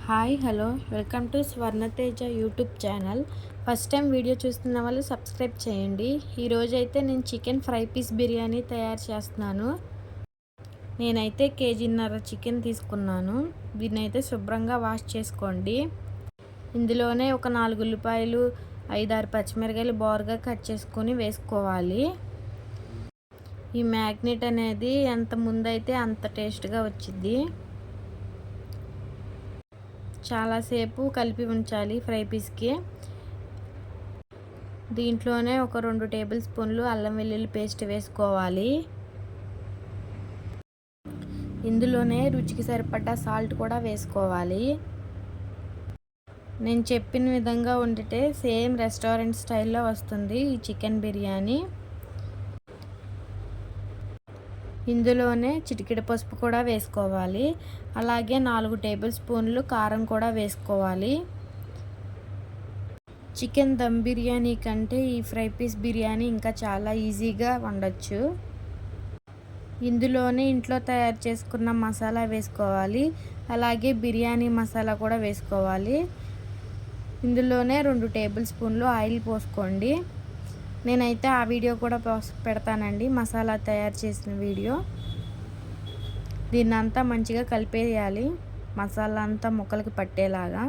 Hi hello welcome to Swarnateja YouTube channel. First time video చూస్తున్న వాళ్ళు subscribe చేయండి. ఈరోజైతే నేను చికెన్ ఫ్రై పీస్ బిర్యానీ తయారు చేస్తున్నాను. నేనైతే కేజీన్నర చికెన్ తీసుకున్నాను. దీన్ని అయితే శుభ్రంగా వాష్ చేసుకోండి. ఇందులోనే ఒక 4 ఉల్లిపాయలు 5-6 పచ్చిమిరకాయలు బారుగా కట్ చేసుకొని వేసుకోవాలి. ఈ మ్యాగ్నెట్ అనేది ఎంత ముందైతే అంత టేస్ట్గా వచ్చింది. చాలాసేపు కలిపి ఉంచాలి ఫ్రై పీస్కి. దీంట్లోనే ఒక 2 టేబుల్ స్పూన్లు అల్లం వెల్లుల్లి పేస్ట్ వేసుకోవాలి. ఇందులోనే రుచికి సరిపడ్డ సాల్ట్ కూడా వేసుకోవాలి. నేను చెప్పిన విధంగా వండితే సేమ్ రెస్టారెంట్ స్టైల్లో వస్తుంది ఈ చికెన్ బిర్యానీ. ఇందులోనే చిటికెడు పసుపు కూడా వేసుకోవాలి. అలాగే 4 టేబుల్ స్పూన్లు కారం కూడా వేసుకోవాలి. చికెన్ దమ్ బిర్యానీ కంటే ఈ ఫ్రై పీస్ బిర్యానీ ఇంకా చాలా ఈజీగా వండొచ్చు. ఇందులోనే ఇంట్లో తయారు చేసుకున్న మసాలా వేసుకోవాలి. అలాగే బిర్యానీ మసాలా కూడా వేసుకోవాలి. ఇందులోనే 2 టేబుల్ స్పూన్లు ఆయిల్ పోసుకోండి. నేనైతే ఆ వీడియో కూడా పెడతానండి, మసాలా తయారు చేసిన వీడియో. దీన్నంతా మంచిగా కలిపేయాలి, మసాలా అంతా ముక్కలకి పట్టేలాగా.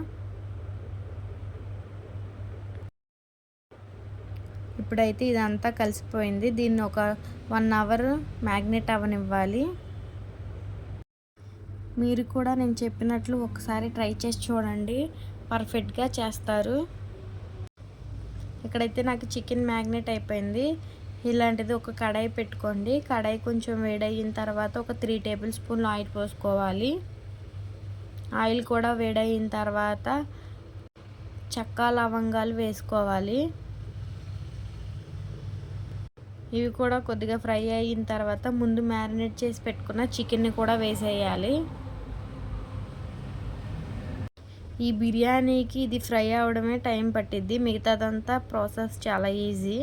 ఇప్పుడైతే ఇదంతా కలిసిపోయింది. దీన్ని ఒక 1 అవర్ మ్యాగ్నెట్ అవ్వనివ్వాలి. మీరు కూడా నేను చెప్పినట్లు ఒకసారి ట్రై చేసి చూడండి, పర్ఫెక్ట్గా చేస్తారు. ఇక్కడైతే నాకు చికెన్ మ్యాగ్నెట్ అయిపోయింది. ఇలాంటిది ఒక కడాయి పెట్టుకోండి. కడాయి కొంచెం వేడయిన తర్వాత ఒక 3 టేబుల్ స్పూన్లు ఆయిల్ పోసుకోవాలి. ఆయిల్ కూడా వేడయిన తర్వాత చెక్క లవంగాలు వేసుకోవాలి. ఇవి కూడా కొద్దిగా ఫ్రై అయిన తర్వాత ముందు మ్యారినేట్ చేసి పెట్టుకున్న చికెన్ని కూడా వేసేయాలి. ఈ బిర్యానీకి ఇది ఫ్రై అవడమే టైం పట్టిద్ది, మిగతాదంతా ప్రాసెస్ చాలా ఈజీ.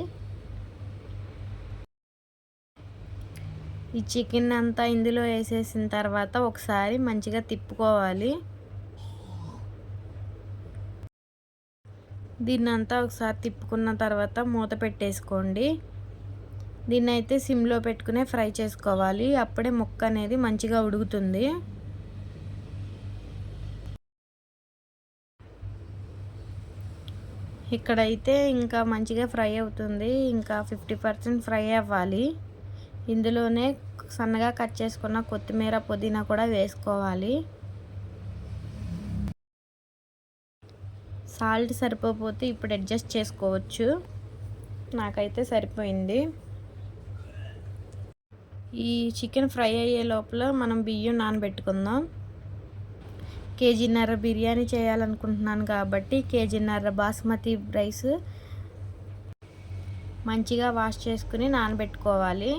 ఈ చికెన్ అంతా ఇందులో వేసేసిన తర్వాత ఒకసారి మంచిగా తిప్పుకోవాలి. దీన్నంతా ఒకసారి తిప్పుకున్న తర్వాత మూత పెట్టేసుకోండి. దీన్ని అయితే సిమ్లో పెట్టుకునే ఫ్రై చేసుకోవాలి. అప్పుడే ముక్క అనేది మంచిగా ఉడుకుతుంది. ఇక్కడైతే ఇంకా మంచిగా ఫ్రై అవుతుంది. ఇంకా 50% ఫ్రై అవ్వాలి. ఇందులోనే సన్నగా కట్ చేసుకున్న కొత్తిమీర పుదీనా కూడా వేసుకోవాలి. సాల్ట్ సరిపోతే ఇప్పుడు అడ్జస్ట్ చేసుకోవచ్చు. నాకైతే సరిపోయింది. ఈ చికెన్ ఫ్రై అయ్యే లోపల మనం బియ్యం నానబెట్టుకుందాం. కేజీన్నర బిర్యానీ చేయాలనుకుంటున్నాను కాబట్టి కేజీన్నర బాస్మతి రైస్ మంచిగా వాష్ చేసుకుని నానబెట్టుకోవాలి.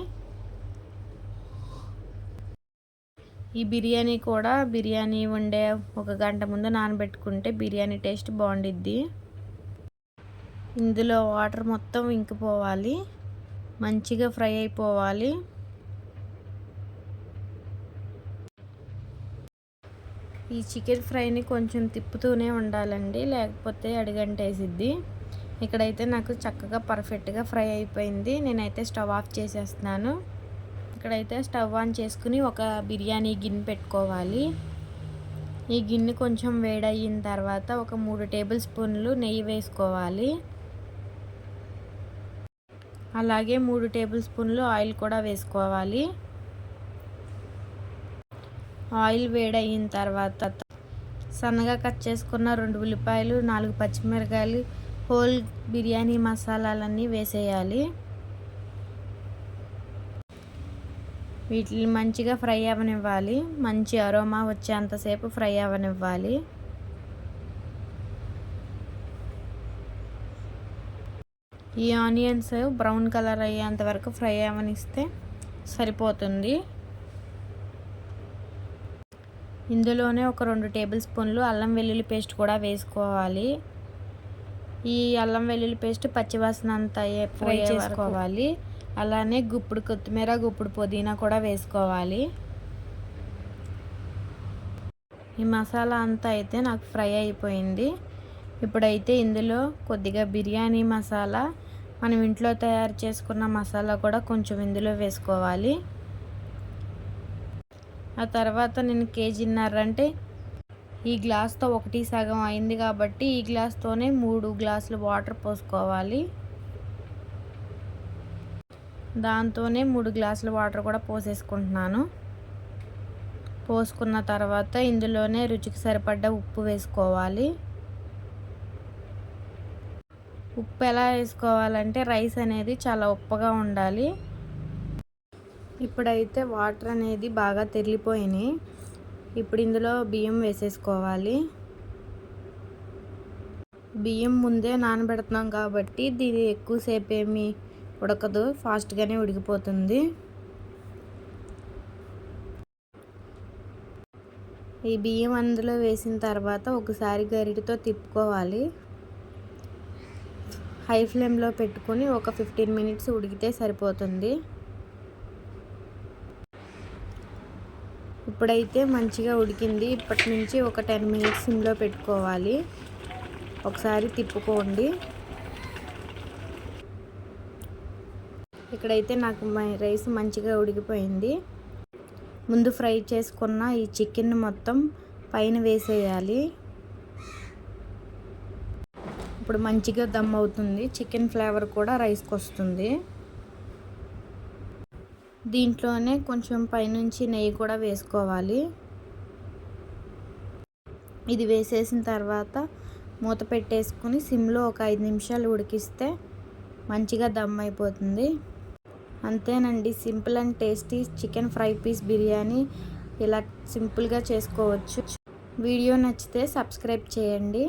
ఈ బిర్యానీ కూడా బిర్యానీ వండే 1 గంట ముందు నానబెట్టుకుంటే బిర్యానీ టేస్ట్ బాగుండిద్ది. ఇందులో వాటర్ మొత్తం ఇంకిపోవాలి, మంచిగా ఫ్రై అయిపోవాలి. ఈ చికెన్ ఫ్రైని కొంచెం తిప్పుతూనే ఉండాలండి, లేకపోతే అడుగంటేసిద్ది. ఇక్కడైతే నాకు చక్కగా పర్ఫెక్ట్గా ఫ్రై అయిపోయింది. నేనైతే స్టవ్ ఆఫ్ చేసేస్తున్నాను. ఇక్కడైతే స్టవ్ ఆన్ చేసుకుని ఒక బిర్యానీ గిన్నె పెట్టుకోవాలి. ఈ గిన్నె కొంచెం వేడయిన తర్వాత ఒక 3 టేబుల్ స్పూన్లు నెయ్యి వేసుకోవాలి. అలాగే 3 టేబుల్ స్పూన్లు ఆయిల్ కూడా వేసుకోవాలి. ఆయిల్ వేడయిన తర్వాత సన్నగా కట్ చేసుకున్న 2 ఉల్లిపాయలు 4 పచ్చిమిరకాయలు హోల్ బిర్యానీ మసాలాలన్నీ వేసేయాలి. వీటిని మంచిగా ఫ్రై అవ్వనివ్వాలి. మంచి అరోమా వచ్చేంతసేపు ఫ్రై అవ్వనివ్వాలి. ఈ ఆనియన్స్ బ్రౌన్ కలర్ అయ్యేంత వరకు ఫ్రై అవ్వనిస్తే సరిపోతుంది. ఇందులోనే ఒక 2 టేబుల్ స్పూన్లు అల్లం వెల్లుల్లి పేస్ట్ కూడా వేసుకోవాలి. ఈ అల్లం వెల్లుల్లి పేస్ట్ పచ్చివాసన అంతా ఫ్రై చేసుకోవాలి. అలానే గుప్పుడు కొత్తిమీర గుప్పుడు పుదీనా కూడా వేసుకోవాలి. ఈ మసాలా అంతా అయితే నాకు ఫ్రై అయిపోయింది. ఇప్పుడైతే ఇందులో కొద్దిగా బిర్యానీ మసాలా, మనం ఇంట్లో తయారు చేసుకున్న మసాలా కూడా కొంచెం ఇందులో వేసుకోవాలి. ఆ తర్వాత నేను కేజీన్నర అంటే ఈ గ్లాస్తో 1 సగం అయింది కాబట్టి ఈ గ్లాస్తోనే 3 గ్లాసులు వాటర్ పోసుకోవాలి. దాంతోనే 3 గ్లాసుల వాటర్ కూడా పోసేసుకుంటున్నాను. పోసుకున్న తర్వాత ఇందులోనే రుచికి సరిపడ్డ ఉప్పు వేసుకోవాలి. ఉప్పు ఎలా వేసుకోవాలంటే రైస్ అనేది చాలా ఉప్పగా ఉండాలి. ఇప్పుడైతే వాటర్ అనేది బాగా తెరిలిపోయినాయి. ఇప్పుడు ఇందులో బియ్యం వేసేసుకోవాలి. బియ్యం ముందే నానబెడుతున్నాం కాబట్టి దీని ఎక్కువసేపు ఏమీ ఉడకదు, ఫాస్ట్గానే ఉడికిపోతుంది. ఈ బియ్యం అందులో వేసిన తర్వాత ఒకసారి గరిటెతో తిప్పుకోవాలి. హై ఫ్లేమ్లో పెట్టుకొని ఒక 15 మినిట్స్ ఉడికితే సరిపోతుంది. ఇప్పుడైతే మంచిగా ఉడికింది. ఇప్పటి నుంచి ఒక 10 మినిట్స్ సిమ్లో పెట్టుకోవాలి. ఒకసారి తిప్పుకోండి. ఇక్కడైతే నాకు రైస్ మంచిగా ఉడికిపోయింది. ముందు ఫ్రై చేసుకున్న ఈ చికెన్ మొత్తం పైన వేసేయాలి. ఇప్పుడు మంచిగా దమ్ అవుతుంది. చికెన్ ఫ్లేవర్ కూడా రైస్కి వస్తుంది. దీంట్లోనే కొంచెం పైనుంచి నెయ్యి కూడా వేసుకోవాలి. ఇది వేసేసిన తర్వాత మూత పెట్టేసుకుని సిమ్లో ఒక 5 నిమిషాలు ఉడికిస్తే మంచిగా దమ్ అయిపోతుంది. అంతేనండి, simple and tasty chicken fry piece biryani ఇలా సింపుల్గా చేసుకోవచ్చు. వీడియో నచ్చితే సబ్స్క్రైబ్ చేయండి.